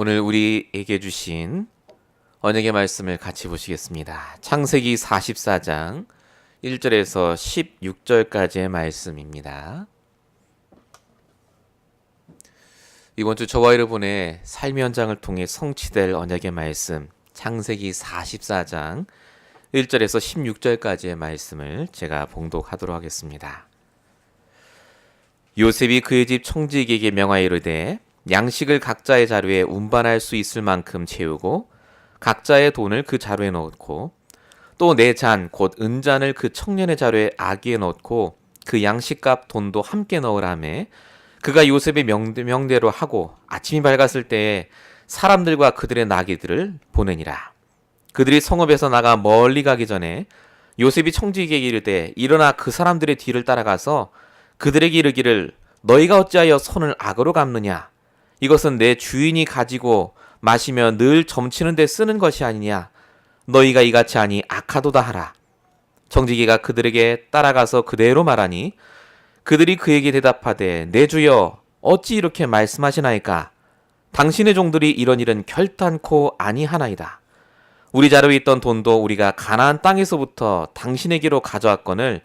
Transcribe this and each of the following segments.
오늘 우리에게 주신 언약의 말씀을 같이 보시겠습니다. 창세기 44장 1절에서 16절까지의 말씀입니다. 이번 주 저와 여러분의 삶의 현장을 통해 성취될 언약의 말씀, 창세기 44장 1절에서 16절까지의 말씀을 제가 봉독하도록 하겠습니다. 요셉이 그의 집 청지기에게 명하여 이르되 양식을 각자의 자루에 운반할 수 있을 만큼 채우고 각자의 돈을 그 자루에 넣고 또 내 잔 곧 은잔을 그 청년의 자루에 아기에 넣고 그 양식값 돈도 함께 넣으라매 그가 요셉의 명대로 하고 아침이 밝았을 때에 사람들과 그들의 나귀들을 보내니라. 그들이 성읍에서 나가 멀리 가기 전에 요셉이 청지기에게 이르되 일어나 그 사람들의 뒤를 따라가서 그들에게 이르기를 너희가 어찌하여 손을 악으로 갚느냐? 이것은 내 주인이 가지고 마시며 늘 점치는 데 쓰는 것이 아니냐? 너희가 이같이 하니 악하도다 하라. 청지기가 그들에게 따라가서 그대로 말하니 그들이 그에게 대답하되 내 주여 어찌 이렇게 말씀하시나이까? 당신의 종들이 이런 일은 결단코 아니하나이다. 우리 자루에 있던 돈도 우리가 가나안 땅에서부터 당신에게로 가져왔거늘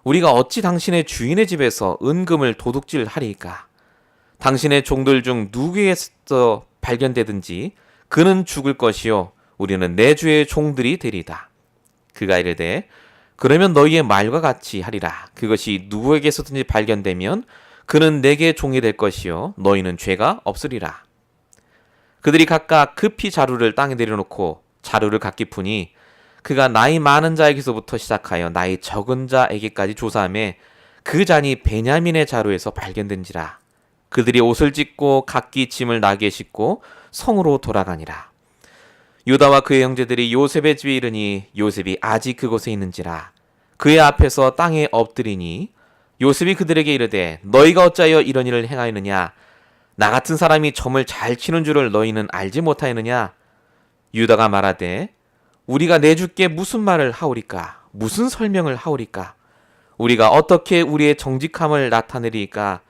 우리가 어찌 당신의 주인의 집에서 은금을 도둑질하리이까? 당신의 종들 중 누구에서 발견되든지 그는 죽을 것이요 우리는 내 주의 종들이 되리다. 그가 이르되 그러면 너희의 말과 같이 하리라. 그것이 누구에게서든지 발견되면 그는 내게 종이 될 것이요 너희는 죄가 없으리라. 그들이 각각 급히 자루를 땅에 내려놓고 자루를 각기 푸니 그가 나이 많은 자에게서부터 시작하여 나이 적은 자에게까지 조사하며 그 잔이 베냐민의 자루에서 발견된지라. 그들이 옷을 찢고 각기 짐을 나귀에 싣고 성으로 돌아가니라. 유다와 그의 형제들이 요셉의 집에 이르니 요셉이 아직 그곳에 있는지라. 그의 앞에서 땅에 엎드리니 요셉이 그들에게 이르되 너희가 어찌하여 이런 일을 행하였느냐? 나 같은 사람이 점을 잘 치는 줄을 너희는 알지 못하였느냐? 유다가 말하되 우리가 내 주께 무슨 말을 하오리까? 무슨 설명을 하오리까? 우리가 어떻게 우리의 정직함을 나타내리까?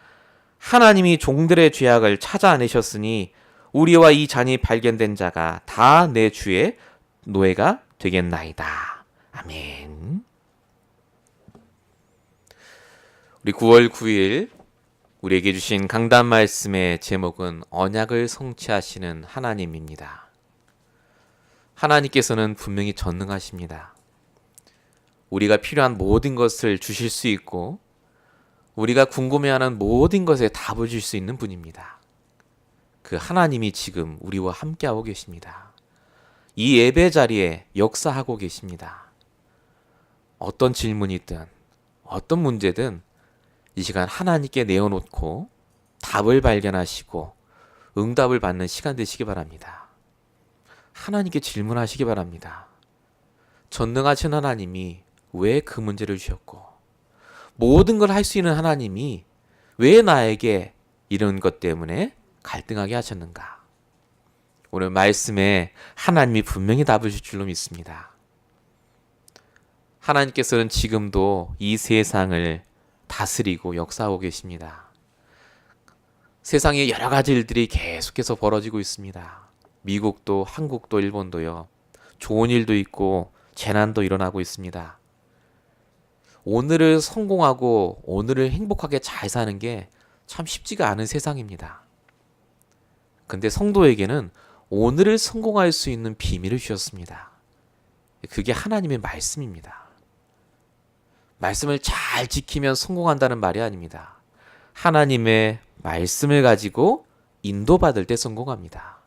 하나님이 종들의 죄악을 찾아내셨으니 우리와 이 잔이 발견된 자가 다 내 주의 노예가 되겠나이다. 아멘. 우리 9월 9일 우리에게 주신 강단 말씀의 제목은 언약을 성취하시는 하나님입니다. 하나님께서는 분명히 전능하십니다. 우리가 필요한 모든 것을 주실 수 있고 우리가 궁금해하는 모든 것에 답을 줄 수 있는 분입니다. 그 하나님이 지금 우리와 함께하고 계십니다. 이 예배 자리에 역사하고 계십니다. 어떤 질문이든 어떤 문제든 이 시간 하나님께 내어놓고 답을 발견하시고 응답을 받는 시간 되시기 바랍니다. 하나님께 질문하시기 바랍니다. 전능하신 하나님이 왜 그 문제를 주셨고 모든 걸 할 수 있는 하나님이 왜 나에게 이런 것 때문에 갈등하게 하셨는가? 오늘 말씀에 하나님이 분명히 답을 줄 줄로 믿습니다. 하나님께서는 지금도 이 세상을 다스리고 역사하고 계십니다. 세상에 여러 가지 일들이 계속해서 벌어지고 있습니다. 미국도 한국도 일본도요. 좋은 일도 있고 재난도 일어나고 있습니다. 오늘을 성공하고 오늘을 행복하게 잘 사는 게 참 쉽지가 않은 세상입니다. 근데 성도에게는 오늘을 성공할 수 있는 비밀을 주셨습니다. 그게 하나님의 말씀입니다. 말씀을 잘 지키면 성공한다는 말이 아닙니다. 하나님의 말씀을 가지고 인도받을 때 성공합니다.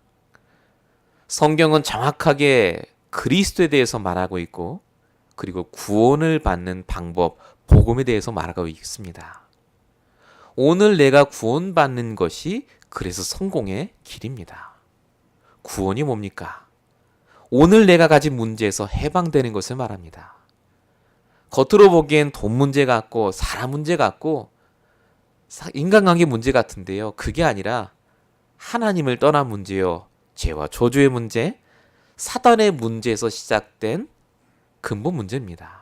성경은 정확하게 그리스도에 대해서 말하고 있고 그리고 구원을 받는 방법, 복음에 대해서 말하고 있습니다. 오늘 내가 구원받는 것이 그래서 성공의 길입니다. 구원이 뭡니까? 오늘 내가 가진 문제에서 해방되는 것을 말합니다. 겉으로 보기엔 돈 문제 같고 사람 문제 같고 인간관계 문제 같은데요. 그게 아니라 하나님을 떠난 문제요. 죄와 저주의 문제, 사단의 문제에서 시작된 근본 문제입니다.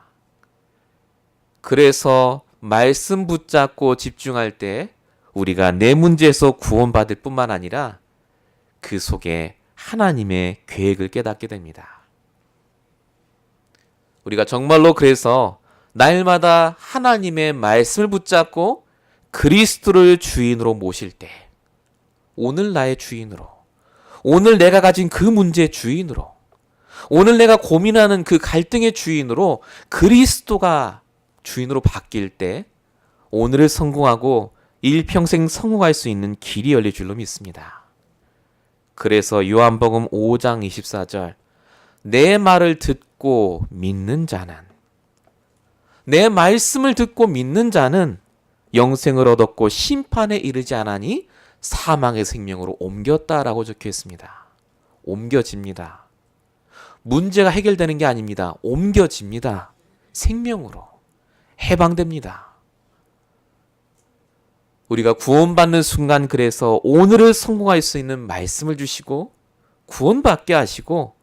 그래서 말씀 붙잡고 집중할 때 우리가 내 문제에서 구원받을 뿐만 아니라 그 속에 하나님의 계획을 깨닫게 됩니다. 우리가 정말로 그래서 날마다 하나님의 말씀을 붙잡고 그리스도를 주인으로 모실 때, 오늘 나의 주인으로, 오늘 내가 가진 그 문제의 주인으로, 오늘 내가 고민하는 그 갈등의 주인으로 그리스도가 주인으로 바뀔 때 오늘을 성공하고 일평생 성공할 수 있는 길이 열릴 줄로 믿습니다. 그래서 요한복음 5장 24절, 내 말을 듣고 믿는 자는, 내 말씀을 듣고 믿는 자는 영생을 얻었고 심판에 이르지 않으니 사망의 생명으로 옮겼다라고 적혀 있습니다. 옮겨집니다. 문제가 해결되는 게 아닙니다. 옮겨집니다. 생명으로 해방됩니다. 우리가 구원받는 순간 그래서 오늘을 성공할 수 있는 말씀을 주시고 구원받게 하시고,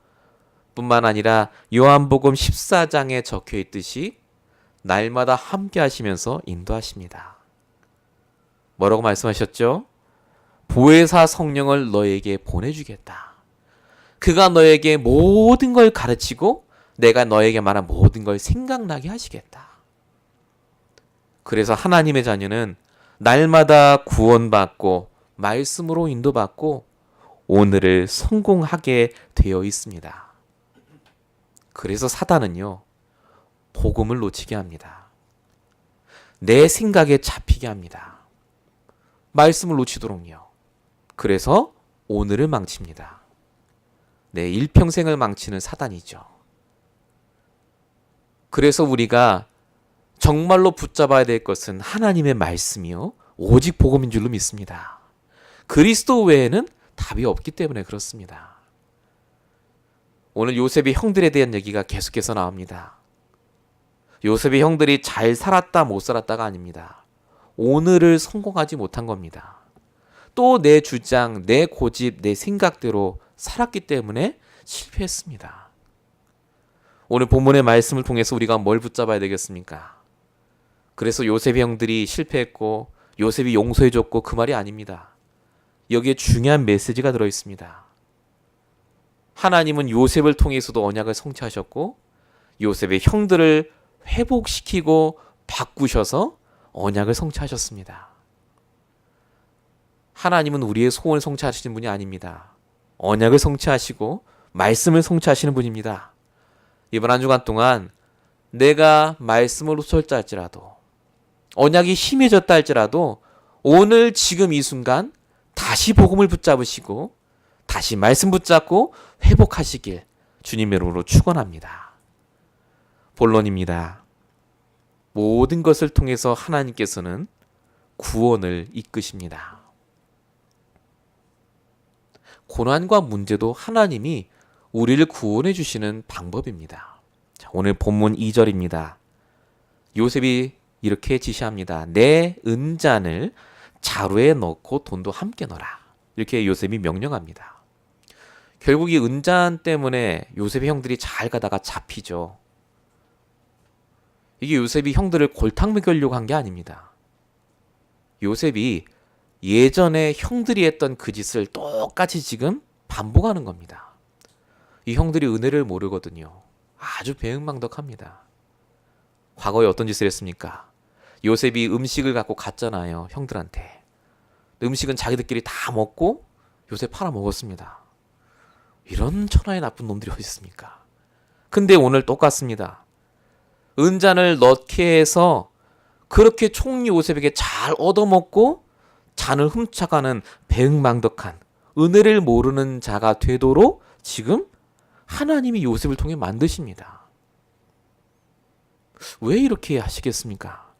뿐만 아니라 요한복음 14장에 적혀 있듯이 날마다 함께 하시면서 인도하십니다. 뭐라고 말씀하셨죠? 보혜사 성령을 너에게 보내주겠다. 그가 너에게 모든 걸 가르치고 내가 너에게 말한 모든 걸 생각나게 하시겠다. 그래서 하나님의 자녀는 날마다 구원받고 말씀으로 인도받고 오늘을 성공하게 되어 있습니다. 그래서 사단은요, 복음을 놓치게 합니다. 내 생각에 잡히게 합니다. 말씀을 놓치도록요. 그래서 오늘을 망칩니다. 내 일평생을 망치는 사단이죠. 그래서 우리가 정말로 붙잡아야 될 것은 하나님의 말씀이요, 오직 복음인 줄로 믿습니다. 그리스도 외에는 답이 없기 때문에 그렇습니다. 오늘 요셉의 형들에 대한 얘기가 계속해서 나옵니다. 요셉의 형들이 잘 살았다 못 살았다가 아닙니다. 오늘을 성공하지 못한 겁니다. 또 내 주장, 내 고집, 내 생각대로 살았기 때문에 실패했습니다. 오늘 본문의 말씀을 통해서 우리가 뭘 붙잡아야 되겠습니까? 그래서 요셉의 형들이 실패했고 요셉이 용서해줬고 그 말이 아닙니다. 여기에 중요한 메시지가 들어있습니다. 하나님은 요셉을 통해서도 언약을 성취하셨고 요셉의 형들을 회복시키고 바꾸셔서 언약을 성취하셨습니다. 하나님은 우리의 소원을 성취하시는 분이 아닙니다. 언약을 성취하시고 말씀을 성취하시는 분입니다. 이번 한 주간 동안 내가 말씀을 놓쳤다 할지라도, 언약이 심해졌다 할지라도 오늘 지금 이 순간 다시 복음을 붙잡으시고 다시 말씀 붙잡고 회복하시길 주님의 이름으로 축원합니다. 본론입니다. 모든 것을 통해서 하나님께서는 구원을 이끄십니다. 고난과 문제도 하나님이 우리를 구원해 주시는 방법입니다. 자, 오늘 본문 2절입니다. 요셉이 이렇게 지시합니다. 내 은잔을 자루에 넣고 돈도 함께 넣어라. 이렇게 요셉이 명령합니다. 결국 이 은잔 때문에 요셉의 형들이 잘 가다가 잡히죠. 이게 요셉이 형들을 골탕 먹이려고 한 게 아닙니다. 요셉이 예전에 형들이 했던 그 짓을 똑같이 지금 반복하는 겁니다. 이 형들이 은혜를 모르거든요. 아주 배은망덕합니다. 과거에 어떤 짓을 했습니까? 요셉이 음식을 갖고 갔잖아요, 형들한테. 음식은 자기들끼리 다 먹고 요셉 팔아먹었습니다. 이런 천하의 나쁜 놈들이 어디 있습니까? 근데 오늘 똑같습니다. 은잔을 넣게 해서 그렇게 총리 요셉에게 잘 얻어먹고 잔을 훔쳐가는 배은망덕한 은혜를 모르는 자가 되도록 지금 하나님이 요셉을 통해 만드십니다. 왜 이렇게 하시겠습니까?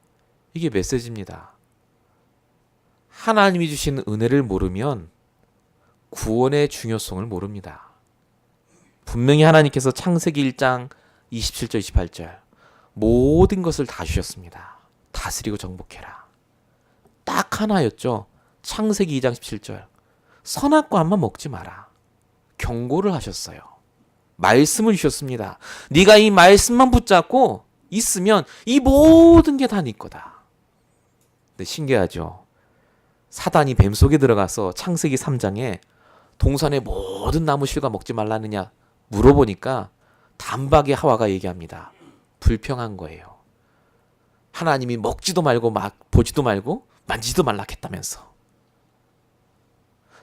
이게 메시지입니다. 하나님이 주신 은혜를 모르면 구원의 중요성을 모릅니다. 분명히 하나님께서 창세기 1장 27절 28절 모든 것을 다 주셨습니다. 다스리고 정복해라. 딱 하나였죠. 창세기 2장 17절 선악과만 먹지 마라. 경고를 하셨어요. 말씀을 주셨습니다. 네가 이 말씀만 붙잡고 있으면 이 모든 게 다 네 거다. 근데 신기하죠. 사단이 뱀 속에 들어가서 창세기 3장에 동산의 모든 나무 실과 먹지 말라느냐 물어보니까 단박에 하와가 얘기합니다. 불평한 거예요. 하나님이 먹지도 말고 보지도 말고 만지지도 말라 했다면서.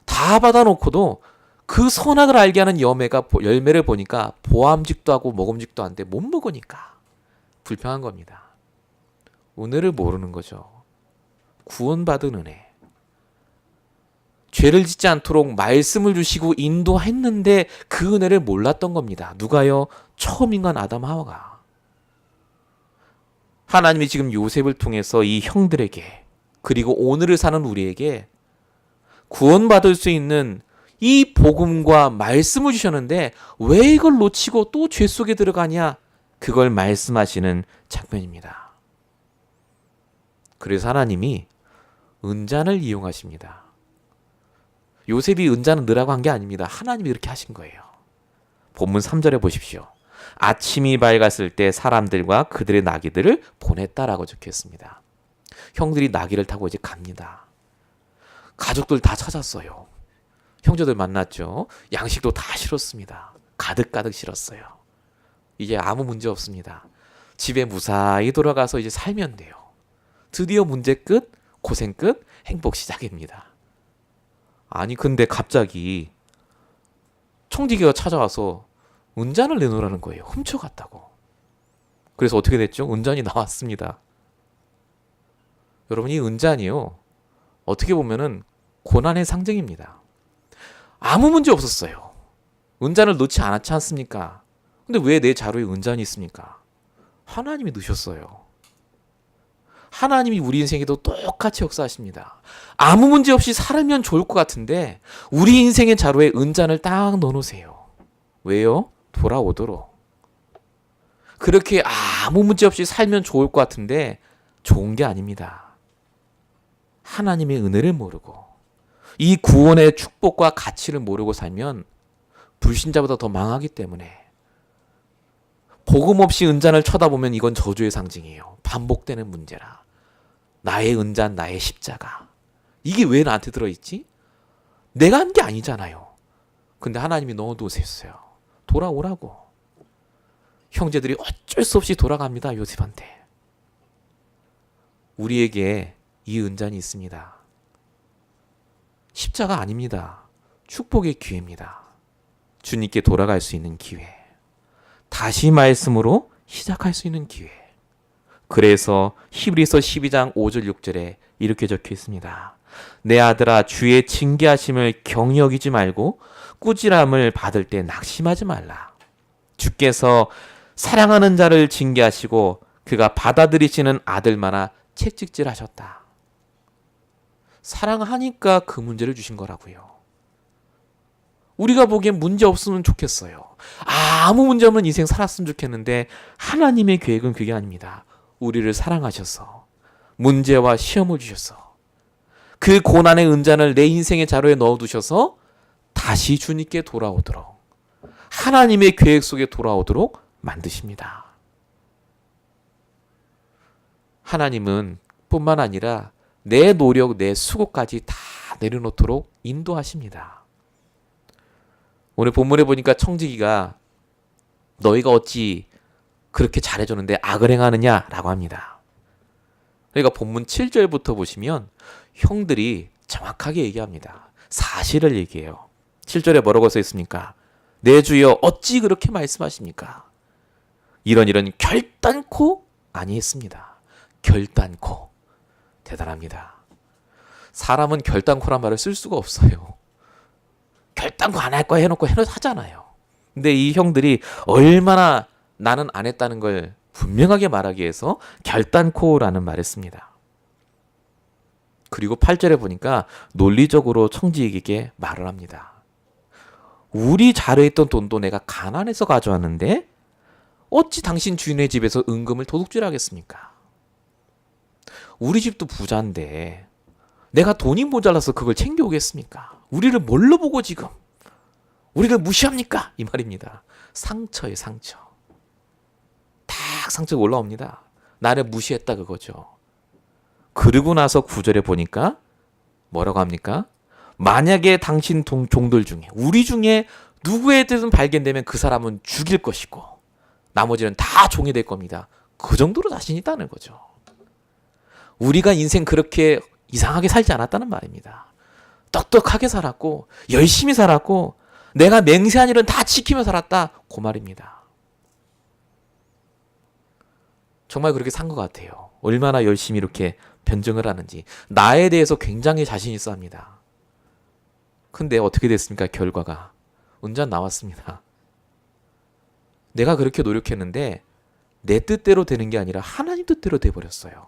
다 받아놓고도 그 선악을 알게 하는 열매를 보니까 보암직도 하고 먹음직도 한데 못 먹으니까 불평한 겁니다. 은혜를 모르는 거죠. 구원받은 은혜. 죄를 짓지 않도록 말씀을 주시고 인도했는데 그 은혜를 몰랐던 겁니다. 누가요? 처음 인간 아담 하와가. 하나님이 지금 요셉을 통해서 이 형들에게 그리고 오늘을 사는 우리에게 구원받을 수 있는 이 복음과 말씀을 주셨는데 왜 이걸 놓치고 또 죄 속에 들어가냐? 그걸 말씀하시는 장면입니다. 그래서 하나님이 은잔을 이용하십니다. 요셉이 은잔을 넣으라고 한 게 아닙니다. 하나님이 이렇게 하신 거예요. 본문 3절에 보십시오. 아침이 밝았을 때 사람들과 그들의 나귀들을 보냈다라고 적혀 있습니다. 형들이 나귀를 타고 이제 갑니다. 가족들 다 찾았어요. 형제들 만났죠. 양식도 다 실었습니다. 가득가득 실었어요. 이제 아무 문제 없습니다. 집에 무사히 돌아가서 이제 살면 돼요. 드디어 문제 끝, 고생 끝, 행복 시작입니다. 아니 근데 갑자기 청지기가 찾아와서 은잔을 내놓으라는 거예요. 훔쳐갔다고. 그래서 어떻게 됐죠? 은잔이 나왔습니다. 여러분 이 은잔이요. 어떻게 보면은 고난의 상징입니다. 아무 문제 없었어요. 은잔을 넣지 않았지 않습니까? 근데 왜 내 자루에 은잔이 있습니까? 하나님이 넣으셨어요. 하나님이 우리 인생에도 똑같이 역사하십니다. 아무 문제 없이 살면 좋을 것 같은데 우리 인생의 자루에 은잔을 딱 넣어놓으세요. 왜요? 돌아오도록. 그렇게 아무 문제 없이 살면 좋을 것 같은데 좋은 게 아닙니다. 하나님의 은혜를 모르고 이 구원의 축복과 가치를 모르고 살면 불신자보다 더 망하기 때문에 복음 없이 은잔을 쳐다보면 이건 저주의 상징이에요. 반복되는 문제라. 나의 은잔, 나의 십자가. 이게 왜 나한테 들어있지? 내가 한 게 아니잖아요. 근데 하나님이 넣어두셨어요. 돌아오라고. 형제들이 어쩔 수 없이 돌아갑니다. 요셉한테. 우리에게 이 은잔이 있습니다. 십자가 아닙니다. 축복의 기회입니다. 주님께 돌아갈 수 있는 기회. 다시 말씀으로 시작할 수 있는 기회. 그래서 히브리서 12장 5절 6절에 이렇게 적혀 있습니다. 내 아들아 주의 징계하심을 경히 여기지 말고 꾸지람을 받을 때 낙심하지 말라. 주께서 사랑하는 자를 징계하시고 그가 받아들이시는 아들마나 채찍질하셨다. 사랑하니까 그 문제를 주신 거라고요. 우리가 보기엔 문제 없으면 좋겠어요. 아무 문제 없는 인생 살았으면 좋겠는데 하나님의 계획은 그게 아닙니다. 우리를 사랑하셔서 문제와 시험을 주셔서 그 고난의 은잔을 내 인생의 자루에 넣어두셔서 다시 주님께 돌아오도록 하나님의 계획 속에 돌아오도록 만드십니다. 하나님은 뿐만 아니라 내 노력, 내 수고까지 다 내려놓도록 인도하십니다. 오늘 본문에 보니까 청지기가 너희가 어찌 그렇게 잘해줬는데 악을 행하느냐라고 합니다. 그러니까 본문 7절부터 보시면 형들이 정확하게 얘기합니다. 사실을 얘기해요. 7절에 뭐라고 써 있습니까? 내 주여 어찌 그렇게 말씀하십니까? 이런 결단코 아니했습니다. 결단코. 대단합니다. 사람은 결단코란 말을 쓸 수가 없어요. 결단코 안 할 거야 해놓고 하잖아요. 근데 이 형들이 얼마나 나는 안 했다는 걸 분명하게 말하기 위해서 결단코라는 말을 씁니다. 그리고 8절에 보니까 논리적으로 청지기에게 말을 합니다. 우리 자루에 있던 돈도 내가 가난해서 가져왔는데 어찌 당신 주인의 집에서 은금을 도둑질하겠습니까? 우리 집도 부자인데 내가 돈이 모자라서 그걸 챙겨오겠습니까? 우리를 뭘로 보고 지금 우리를 무시합니까? 이 말입니다. 상처예요, 상처. 딱 상처가 올라옵니다. 나를 무시했다 그거죠. 그러고 나서 9절에 보니까 뭐라고 합니까? 만약에 당신 종들 중에 우리 중에 누구에든 발견되면 그 사람은 죽일 것이고 나머지는 다 종이 될 겁니다. 그 정도로 자신 있다는 거죠. 우리가 인생 그렇게 이상하게 살지 않았다는 말입니다. 똑똑하게 살았고 열심히 살았고 내가 맹세한 일은 다 지키며 살았다. 그 말입니다. 정말 그렇게 산 것 같아요. 얼마나 열심히 이렇게 변증을 하는지. 나에 대해서 굉장히 자신 있어 합니다. 근데 어떻게 됐습니까? 결과가. 운전 나왔습니다. 내가 그렇게 노력했는데 내 뜻대로 되는 게 아니라 하나님 뜻대로 돼버렸어요.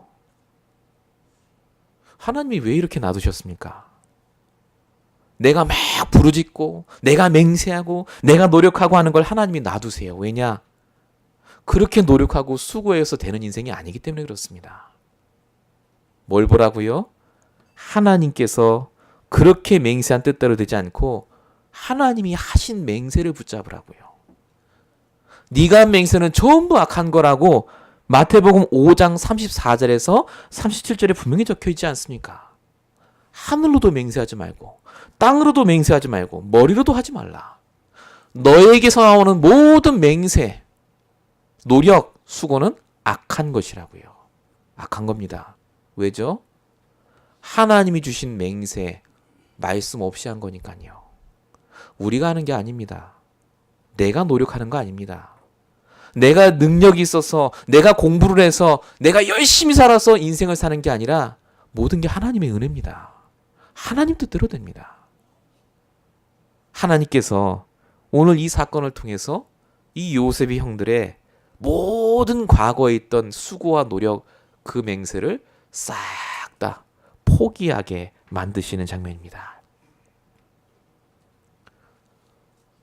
하나님이 왜 이렇게 놔두셨습니까? 내가 막 부르짖고 내가 맹세하고 내가 노력하고 하는 걸 하나님이 놔두세요. 왜냐? 그렇게 노력하고 수고해서 되는 인생이 아니기 때문에 그렇습니다. 뭘 보라고요? 하나님께서 그렇게 맹세한 뜻대로 되지 않고 하나님이 하신 맹세를 붙잡으라고요. 네가 한 맹세는 전부 악한 거라고 마태복음 5장 34절에서 37절에 분명히 적혀 있지 않습니까? 하늘로도 맹세하지 말고 땅으로도 맹세하지 말고 머리로도 하지 말라. 너에게서 나오는 모든 맹세, 노력, 수고는 악한 것이라고요. 악한 겁니다. 왜죠? 하나님이 주신 맹세, 말씀 없이 한 거니까요. 우리가 하는 게 아닙니다. 내가 노력하는 거 아닙니다. 내가 능력이 있어서, 내가 공부를 해서, 내가 열심히 살아서 인생을 사는 게 아니라 모든 게 하나님의 은혜입니다. 하나님 뜻대로 됩니다. 하나님께서 오늘 이 사건을 통해서 이 요셉의 형들의 모든 과거에 있던 수고와 노력, 그 맹세를 싹 다 포기하게 만드시는 장면입니다.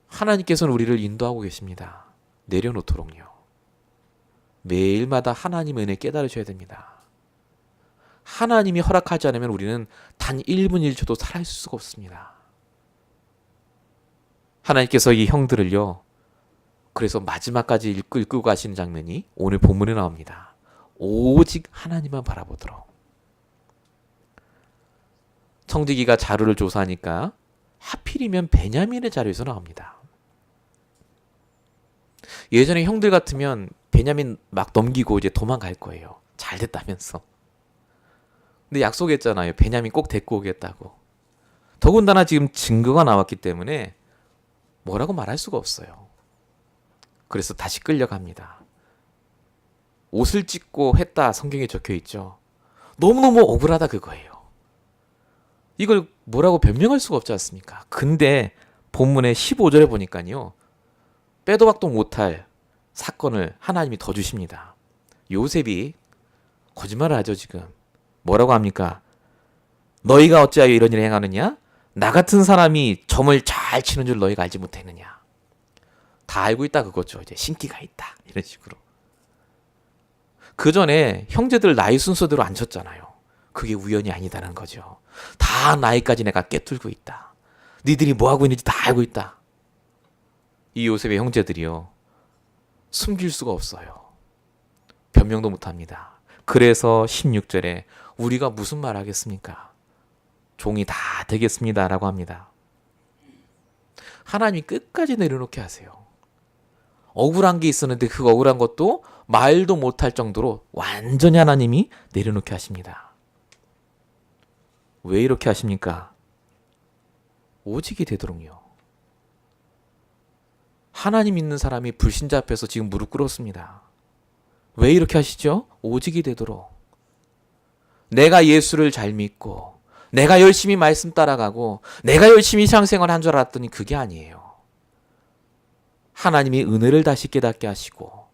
하나님께서는 우리를 인도하고 계십니다. 내려놓도록요. 매일마다 하나님의 은혜 깨달으셔야 됩니다. 하나님이 허락하지 않으면 우리는 단 1분 1초도 살아있을 수가 없습니다. 하나님께서 이 형들을요, 그래서 마지막까지 이끌고 가시는 장면이 오늘 본문에 나옵니다. 오직 하나님만 바라보도록. 청지기가 자료를 조사하니까 하필이면 베냐민의 자료에서 나옵니다. 예전에 형들 같으면 베냐민 막 넘기고 이제 도망갈 거예요. 잘 됐다면서. 근데 약속했잖아요. 베냐민 꼭 데리고 오겠다고. 더군다나 지금 증거가 나왔기 때문에 뭐라고 말할 수가 없어요. 그래서 다시 끌려갑니다. 옷을 찢고 했다 성경에 적혀 있죠. 너무너무 억울하다 그거예요. 이걸 뭐라고 변명할 수가 없지 않습니까? 근데 본문의 15절에 보니까요. 빼도 박도 못할 사건을 하나님이 더 주십니다. 요셉이 거짓말을 하죠 지금. 뭐라고 합니까? 너희가 어찌하여 이런 일을 행하느냐? 나 같은 사람이 점을 잘 치는 줄 너희가 알지 못했느냐? 다 알고 있다 그거죠. 이제 신기가 있다 이런 식으로. 그 전에 형제들 나이 순서대로 안 쳤잖아요. 그게 우연이 아니다는 거죠. 다 나이까지 내가 꿰뚫고 있다. 니들이 뭐하고 있는지 다 알고 있다. 이 요셉의 형제들이요. 숨길 수가 없어요. 변명도 못합니다. 그래서 16절에 우리가 무슨 말 하겠습니까? 종이 다 되겠습니다 라고 합니다. 하나님이 끝까지 내려놓게 하세요. 억울한 게 있었는데 그 억울한 것도 말도 못할 정도로 완전히 하나님이 내려놓게 하십니다. 왜 이렇게 하십니까? 오직이 되도록요. 하나님 믿는 사람이 불신자 앞에서 지금 무릎 꿇었습니다. 왜 이렇게 하시죠? 오직이 되도록. 내가 예수를 잘 믿고 내가 열심히 말씀 따라가고 내가 열심히 신앙생활 한 줄 알았더니 그게 아니에요. 하나님이 은혜를 다시 깨닫게 하시고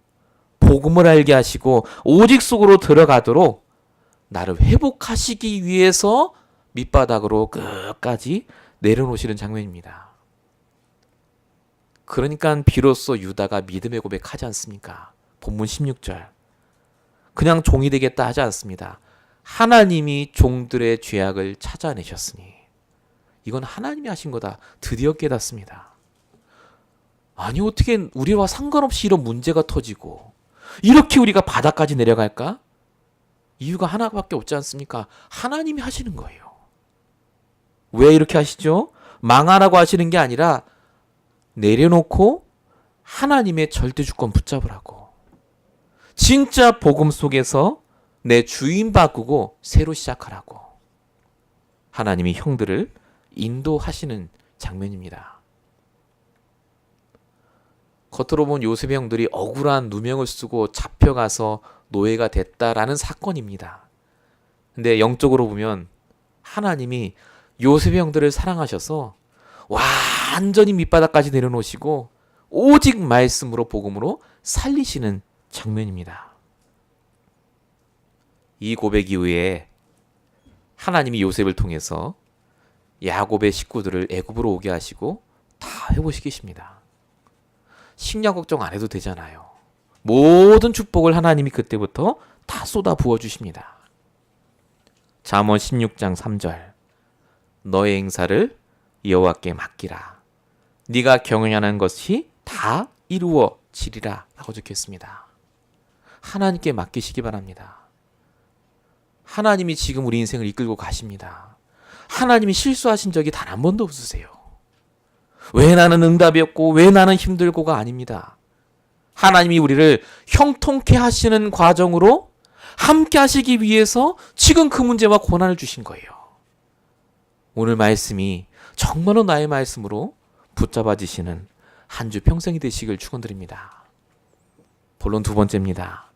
복음을 알게 하시고 오직 속으로 들어가도록 나를 회복하시기 위해서 밑바닥으로 끝까지 내려놓으시는 장면입니다. 그러니까 비로소 유다가 믿음의 고백하지 않습니까? 본문 16절. 그냥 종이 되겠다 하지 않습니다. 하나님이 종들의 죄악을 찾아내셨으니 이건 하나님이 하신 거다. 드디어 깨닫습니다. 아니 어떻게 우리와 상관없이 이런 문제가 터지고 이렇게 우리가 바닥까지 내려갈까? 이유가 하나밖에 없지 않습니까? 하나님이 하시는 거예요. 왜 이렇게 하시죠? 망하라고 하시는 게 아니라 내려놓고 하나님의 절대 주권 붙잡으라고. 진짜 복음 속에서 내 주인 바꾸고 새로 시작하라고. 하나님이 형들을 인도하시는 장면입니다. 겉으로 본 요셉의 형들이 억울한 누명을 쓰고 잡혀가서 노예가 됐다라는 사건입니다. 근데 영적으로 보면 하나님이 요셉의 형들을 사랑하셔서 완전히 밑바닥까지 내려놓으시고 오직 말씀으로 복음으로 살리시는 장면입니다. 이 고백 이후에 하나님이 요셉을 통해서 야곱의 식구들을 애굽으로 오게 하시고 다 회복시키십니다. 식량 걱정 안 해도 되잖아요. 모든 축복을 하나님이 그때부터 다 쏟아 부어주십니다. 잠언 16장 3절 너의 행사를 여호와께 맡기라. 네가 경영하는 것이 다 이루어지리라 라고 적혀있습니다. 하나님께 맡기시기 바랍니다. 하나님이 지금 우리 인생을 이끌고 가십니다. 하나님이 실수하신 적이 단 한 번도 없으세요. 왜 나는 응답이 없고 왜 나는 힘들고가 아닙니다. 하나님이 우리를 형통케 하시는 과정으로 함께 하시기 위해서 지금 그 문제와 고난을 주신 거예요. 오늘 말씀이 정말로 나의 말씀으로 붙잡아지시는 한 주 평생이 되시길 축원드립니다. 본론 두 번째입니다.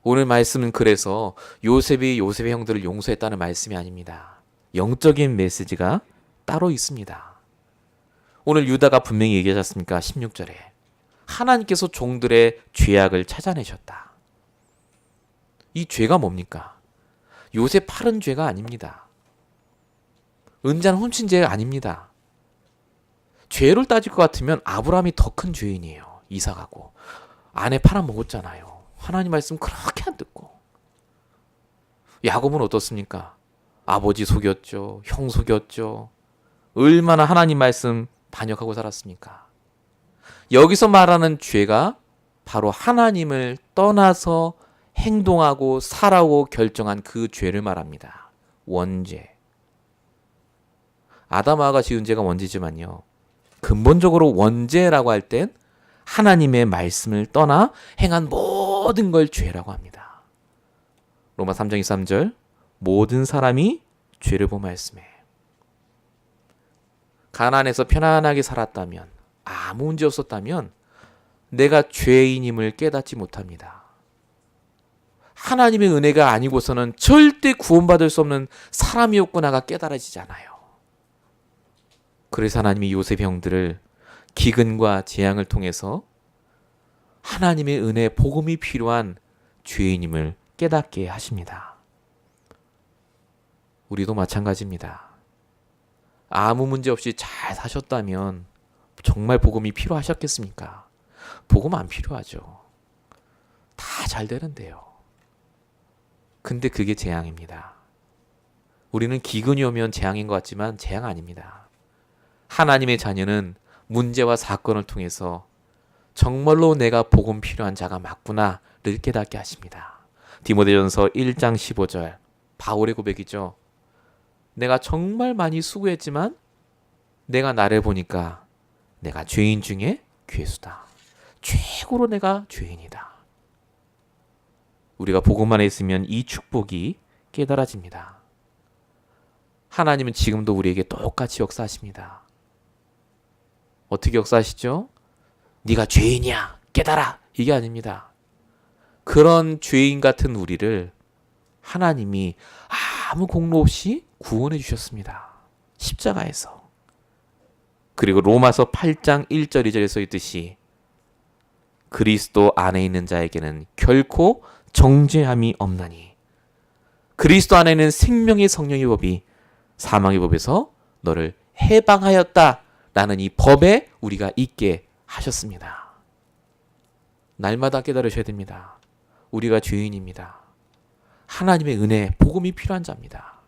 오늘 말씀은 그래서 요셉이 요셉의 형들을 용서했다는 말씀이 아닙니다. 영적인 메시지가 따로 있습니다. 오늘 유다가 분명히 얘기하지 않습니까? 16절에 하나님께서 종들의 죄악을 찾아내셨다. 이 죄가 뭡니까? 요셉 팔은 죄가 아닙니다. 은자는 훔친 죄가 아닙니다. 죄를 따질 것 같으면 아브라함이 더 큰 죄인이에요. 이삭하고 아내 팔아먹었잖아요. 하나님 말씀 그렇게 안 듣고. 야곱은 어떻습니까? 아버지 속였죠. 형 속였죠. 얼마나 하나님 말씀 반역하고 살았습니까? 여기서 말하는 죄가 바로 하나님을 떠나서 행동하고 살아오고 결정한 그 죄를 말합니다. 원죄. 아담하가 지은 죄가 원죄지만요. 근본적으로 원죄라고 할 땐 하나님의 말씀을 떠나 행한 모든 걸 죄라고 합니다. 로마 3장 23절 모든 사람이 죄를 범하였으며 가나안에서 편안하게 살았다면 아무 문제 없었다면 내가 죄인임을 깨닫지 못합니다. 하나님의 은혜가 아니고서는 절대 구원받을 수 없는 사람이었구나가 깨달아지지 않아요. 그래서 하나님이 요셉 형들을 기근과 재앙을 통해서 하나님의 은혜, 복음이 필요한 죄인임을 깨닫게 하십니다. 우리도 마찬가지입니다. 아무 문제 없이 잘 사셨다면 정말 복음이 필요하셨겠습니까? 복음 안 필요하죠. 다 잘 되는데요. 근데 그게 재앙입니다. 우리는 기근이 오면 재앙인 것 같지만 재앙 아닙니다. 하나님의 자녀는 문제와 사건을 통해서 정말로 내가 복음 필요한 자가 맞구나를 깨닫게 하십니다. 디모데전서 1장 15절 바울의 고백이죠. 내가 정말 많이 수고했지만 내가 나를 보니까 내가 죄인 중에 괴수다. 최고로 내가 죄인이다. 우리가 복음 안에 있으면 이 축복이 깨달아집니다. 하나님은 지금도 우리에게 똑같이 역사하십니다. 어떻게 역사하시죠? 네가 죄인이야 깨달아 이게 아닙니다. 그런 죄인 같은 우리를 하나님이 아무 공로 없이 구원해 주셨습니다. 십자가에서. 그리고 로마서 8장 1절 2절에 써 있듯이 그리스도 안에 있는 자에게는 결코 정죄함이 없나니 그리스도 안에 있는 생명의 성령의 법이 사망의 법에서 너를 해방하였다라는 이 법에 우리가 있게 하셨습니다. 날마다 깨달으셔야 됩니다. 우리가 죄인입니다. 하나님의 은혜, 복음이 필요한 자입니다.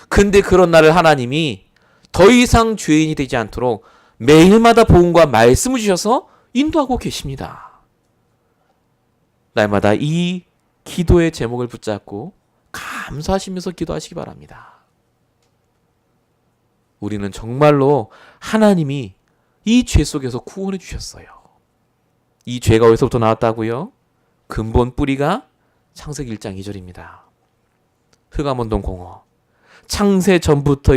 근데 그런 나를 하나님이 더 이상 죄인이 되지 않도록 매일마다 복음과 말씀을 주셔서 인도하고 계십니다. 날마다 이 기도의 제목을 붙잡고 감사하시면서 기도하시기 바랍니다. 우리는 정말로 하나님이 이 죄 속에서 구원해 주셨어요. 이 죄가 어디서부터 나왔다고요? 근본 뿌리가 창세기 1장 2절입니다. 흑암원동 공허. 창세 전부터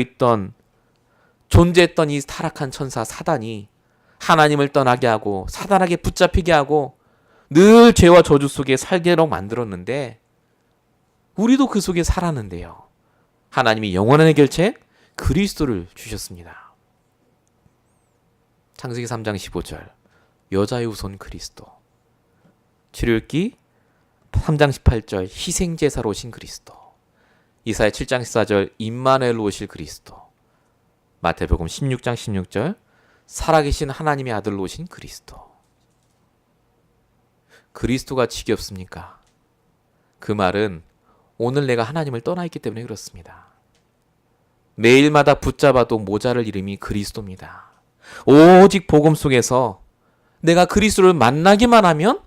존재했던 이 타락한 천사 사단이 하나님을 떠나게 하고 사단에게 붙잡히게 하고 늘 죄와 저주 속에 살게로 만들었는데 우리도 그 속에 살았는데요. 하나님이 영원한 해결책 그리스도를 주셨습니다. 창세기 3장 15절 여자의 후손 그리스도. 출애굽기 3장 18절 희생제사로 오신 그리스도. 이사야 7장 14절 임마누엘로 오실 그리스도. 마태복음 16장 16절 살아계신 하나님의 아들로 오신 그리스도. 그리스도가 지겹습니까? 그 말은 오늘 내가 하나님을 떠나 있기 때문에 그렇습니다. 매일마다 붙잡아도 모자랄 이름이 그리스도입니다. 오직 복음 속에서 내가 그리스도를 만나기만 하면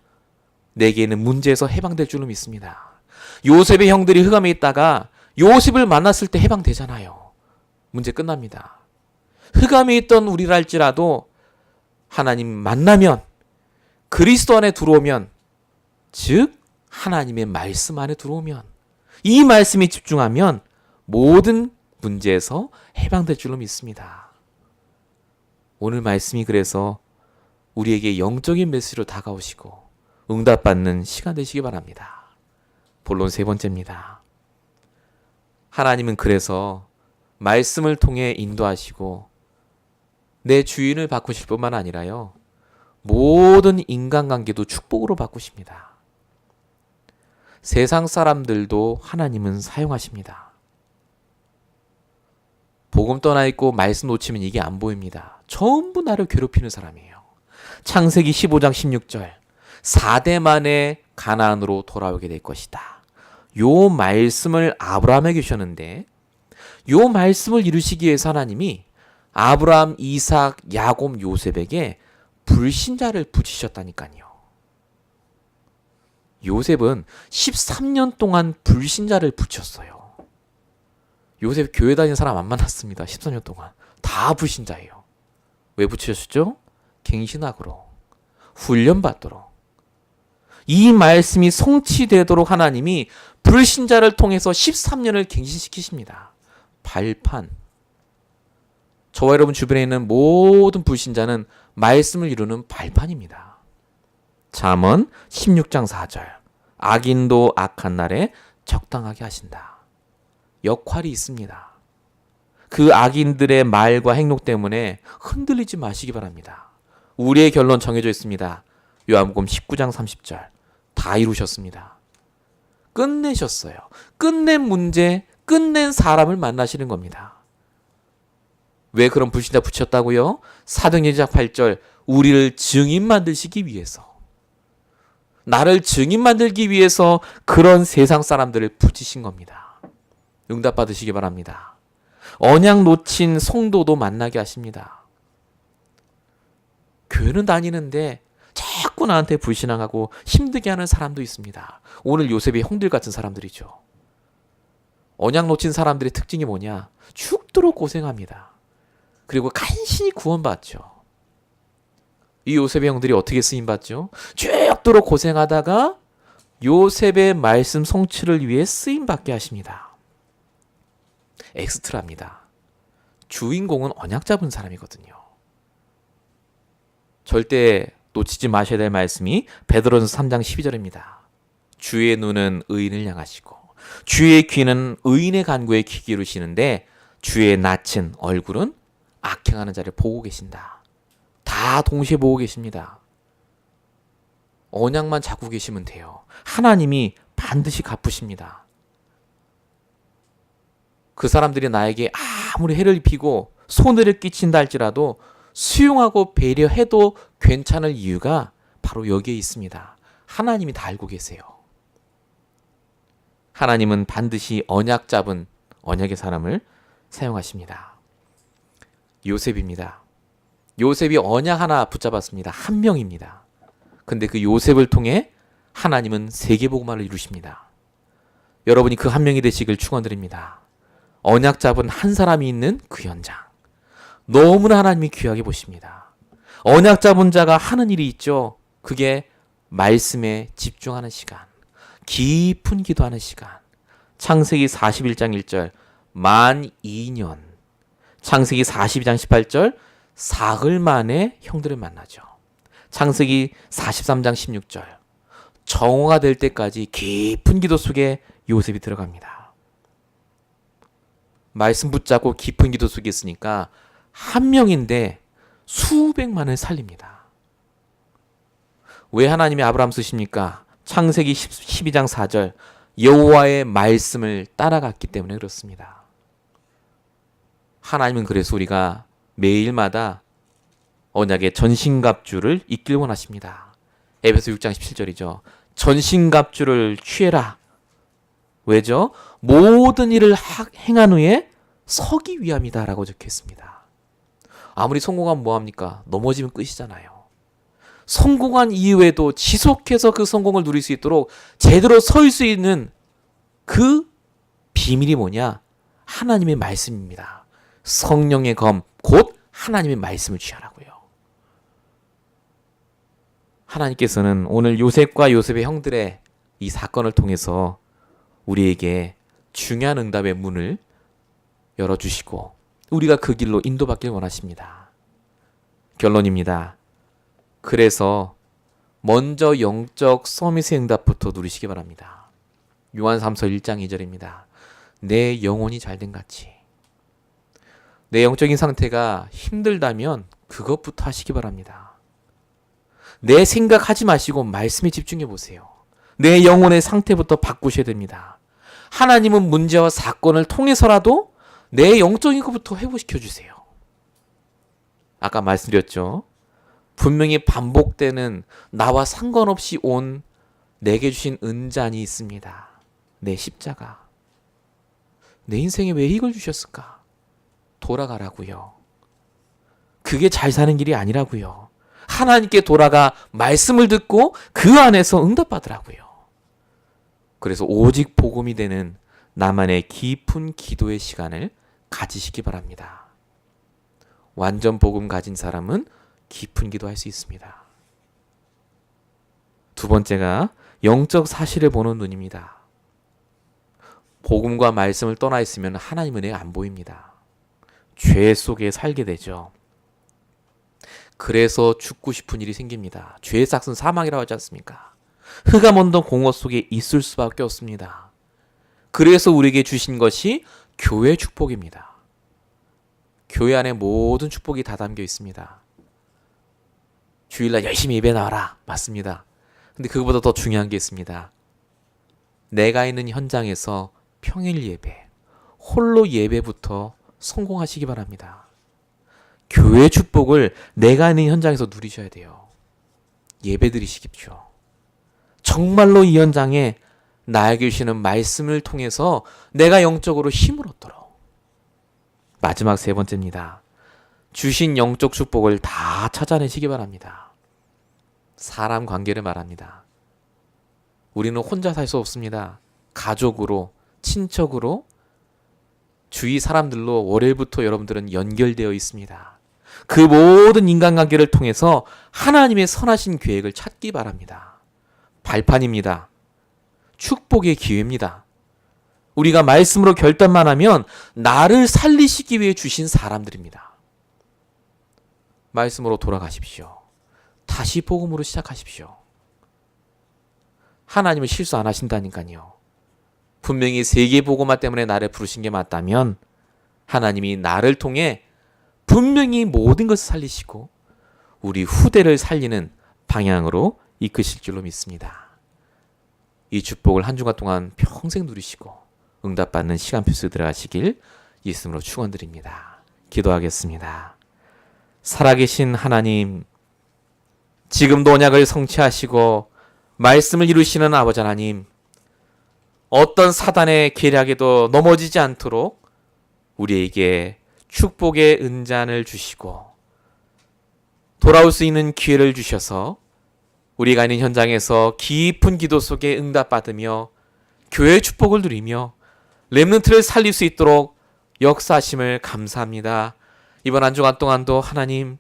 내게는 문제에서 해방될 줄로 믿습니다. 요셉의 형들이 흑암에 있다가 요셉을 만났을 때 해방되잖아요. 문제 끝납니다. 흑암에 있던 우리랄지라도 하나님 만나면 그리스도 안에 들어오면 즉 하나님의 말씀 안에 들어오면 이 말씀에 집중하면 모든 문제에서 해방될 줄로 믿습니다. 오늘 말씀이 그래서 우리에게 영적인 메시지로 다가오시고 응답받는 시간 되시기 바랍니다. 본론 세 번째입니다. 하나님은 그래서 말씀을 통해 인도하시고 내 주인을 바꾸실 뿐만 아니라요. 모든 인간관계도 축복으로 바꾸십니다. 세상 사람들도 하나님은 사용하십니다. 복음 떠나 있고 말씀 놓치면 이게 안 보입니다. 전부 나를 괴롭히는 사람이에요. 창세기 15장 16절 4대 만에 가나안으로 돌아오게 될 것이다. 요 말씀을 아브라함에게 주셨는데 요 말씀을 이루시기 위해서 하나님이 아브라함, 이삭, 야곱, 요셉에게 불신자를 붙이셨다니까요. 요셉은 13년 동안 불신자를 붙였어요. 요셉 교회 다니는 사람 안 만났습니다. 13년 동안. 다 불신자예요. 왜 붙이셨죠? 갱신하도록, 훈련받도록. 이 말씀이 성취되도록 하나님이 불신자를 통해서 13년을 갱신시키십니다. 발판. 저와 여러분 주변에 있는 모든 불신자는 말씀을 이루는 발판입니다. 잠언 16장 4절 악인도 악한 날에 적당하게 하신다. 역할이 있습니다. 그 악인들의 말과 행동 때문에 흔들리지 마시기 바랍니다. 우리의 결론 정해져 있습니다. 요한복음 19장 30절 다 이루셨습니다. 끝내셨어요. 끝낸 문제, 끝낸 사람을 만나시는 겁니다. 왜 그런 불신자 붙였다고요? 사도행전 8절 우리를 증인 만드시기 위해서, 나를 증인 만들기 위해서 그런 세상 사람들을 붙이신 겁니다. 응답 받으시기 바랍니다. 언약 놓친 성도도 만나게 하십니다. 교회는 다니는데 자꾸 나한테 불신앙하고 힘들게 하는 사람도 있습니다. 오늘 요셉의 형들 같은 사람들이죠. 언약 놓친 사람들의 특징이 뭐냐? 죽도록 고생합니다. 그리고 간신히 구원받죠. 이 요셉의 형들이 어떻게 쓰임받죠? 죽도록 고생하다가 요셉의 말씀 성취를 위해 쓰임받게 하십니다. 엑스트라입니다. 주인공은 언약 잡은 사람이거든요. 절대 놓치지 마셔야 될 말씀이 베드로전서 3장 12절입니다. 주의 눈은 의인을 향하시고 주의 귀는 의인의 간구에 귀 기울이시는데 주의 낯은 얼굴은 악행하는 자를 보고 계신다. 다 동시에 보고 계십니다. 언약만 잡고 계시면 돼요. 하나님이 반드시 갚으십니다. 그 사람들이 나에게 아무리 해를 입히고 손해를 끼친다 할지라도 수용하고 배려해도 괜찮을 이유가 바로 여기에 있습니다. 하나님이 다 알고 계세요. 하나님은 반드시 언약 잡은 언약의 사람을 사용하십니다. 요셉입니다. 요셉이 언약 하나 붙잡았습니다. 한 명입니다. 근데 그 요셉을 통해 하나님은 세계복음화를 이루십니다. 여러분이 그 한 명이 되시길 축원드립니다. 언약 잡은 한 사람이 있는 그 현장, 너무나 하나님이 귀하게 보십니다. 언약 잡은 자가 하는 일이 있죠. 그게 말씀에 집중하는 시간, 깊은 기도하는 시간. 창세기 41장 1절 만 2년, 창세기 42장 18절 사흘 만에 형들을 만나죠. 창세기 43장 16절 정오가 될 때까지 깊은 기도 속에 요셉이 들어갑니다. 말씀 붙잡고 깊은 기도 속에 있으니까 한 명인데 수백만을 살립니다. 왜 하나님이 아브라함 쓰십니까? 창세기 12장 4절 여호와의 말씀을 따라갔기 때문에 그렇습니다. 하나님은 그래서 우리가 매일마다 언약의 전신갑주를 입길 원하십니다. 에베소 6장 17절이죠. 전신갑주를 취해라. 왜죠? 모든 일을 행한 후에 서기 위함이다 라고 적혀 있습니다. 아무리 성공하면 뭐합니까? 넘어지면 끝이잖아요. 성공한 이후에도 지속해서 그 성공을 누릴 수 있도록 제대로 설 수 있는 그 비밀이 뭐냐? 하나님의 말씀입니다. 성령의 검, 곧 하나님의 말씀을 취하라고요. 하나님께서는 오늘 요셉과 요셉의 형들의 이 사건을 통해서 우리에게 중요한 응답의 문을 열어주시고 우리가 그 길로 인도받길 원하십니다. 결론입니다. 그래서 먼저 영적 서밋의 응답부터 누리시기 바랍니다. 요한삼서 1장 2절입니다. 내 영혼이 잘된 같이. 내 영적인 상태가 힘들다면 그것부터 하시기 바랍니다. 내 생각하지 마시고 말씀에 집중해 보세요. 내 영혼의 상태부터 바꾸셔야 됩니다. 하나님은 문제와 사건을 통해서라도 내 영적인 것부터 회복시켜 주세요. 아까 말씀드렸죠. 분명히 반복되는 나와 상관없이 온 내게 주신 은잔이 있습니다. 내 십자가. 내 인생에 왜 이걸 주셨을까? 돌아가라고요. 그게 잘 사는 길이 아니라고요. 하나님께 돌아가 말씀을 듣고 그 안에서 응답받으라고요. 그래서 오직 복음이 되는 나만의 깊은 기도의 시간을 가지시기 바랍니다. 완전 복음 가진 사람은 깊은 기도할 수 있습니다. 두 번째가 영적 사실을 보는 눈입니다. 복음과 말씀을 떠나 있으면 하나님 은혜가 안 보입니다. 죄 속에 살게 되죠. 그래서 죽고 싶은 일이 생깁니다. 죄의 삭은 사망이라고 하지 않습니까? 흑암 언덕 공허 속에 있을 수밖에 없습니다. 그래서 우리에게 주신 것이 교회 축복입니다. 교회 안에 모든 축복이 다 담겨 있습니다. 주일날 열심히 예배 나와라. 맞습니다. 근데 그거보다 더 중요한 게 있습니다. 내가 있는 현장에서 평일 예배, 홀로 예배부터 성공하시기 바랍니다. 교회 축복을 내가 있는 현장에서 누리셔야 돼요. 예배 드리십시오. 정말로 이 현장에 나에게 주시는 말씀을 통해서 내가 영적으로 힘을 얻도록. 마지막 세 번째입니다. 주신 영적 축복을 다 찾아내시기 바랍니다. 사람 관계를 말합니다. 우리는 혼자 살 수 없습니다. 가족으로, 친척으로, 주위 사람들로 월요일부터 여러분들은 연결되어 있습니다. 그 모든 인간관계를 통해서 하나님의 선하신 계획을 찾기 바랍니다. 발판입니다. 축복의 기회입니다. 우리가 말씀으로 결단만 하면 나를 살리시기 위해 주신 사람들입니다. 말씀으로 돌아가십시오. 다시 복음으로 시작하십시오. 하나님은 실수 안 하신다니까요. 분명히 세계복음화 때문에 나를 부르신 게 맞다면 하나님이 나를 통해 분명히 모든 것을 살리시고 우리 후대를 살리는 방향으로 이끄실 줄로 믿습니다. 이 축복을 한 주간 동안 평생 누리시고 응답받는 시간표수 들어가시길 예수님으로 축원드립니다. 기도하겠습니다. 살아계신 하나님, 지금도 언약을 성취하시고 말씀을 이루시는 아버지 하나님, 어떤 사단의 계략에도 넘어지지 않도록 우리에게 축복의 은잔을 주시고 돌아올 수 있는 기회를 주셔서 우리가 있는 현장에서 깊은 기도 속에 응답받으며 교회의 축복을 누리며 렘넌트를 살릴 수 있도록 역사하심을 감사합니다. 이번 한 주간 동안도 하나님,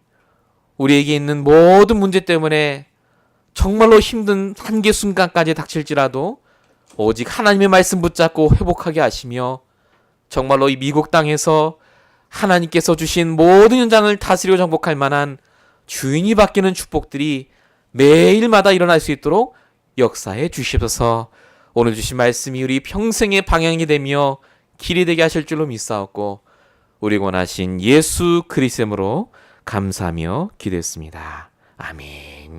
우리에게 있는 모든 문제 때문에 정말로 힘든 한계 순간까지 닥칠지라도 오직 하나님의 말씀 붙잡고 회복하게 하시며, 정말로 이 미국 땅에서 하나님께서 주신 모든 현장을 다스리고 정복할 만한 주인이 바뀌는 축복들이 매일마다 일어날 수 있도록 역사해 주시옵소서. 오늘 주신 말씀이 우리 평생의 방향이 되며 길이 되게 하실 줄로 믿사옵고, 우리 원하신 예수 그리스도로 감사하며 기도했습니다. 아멘.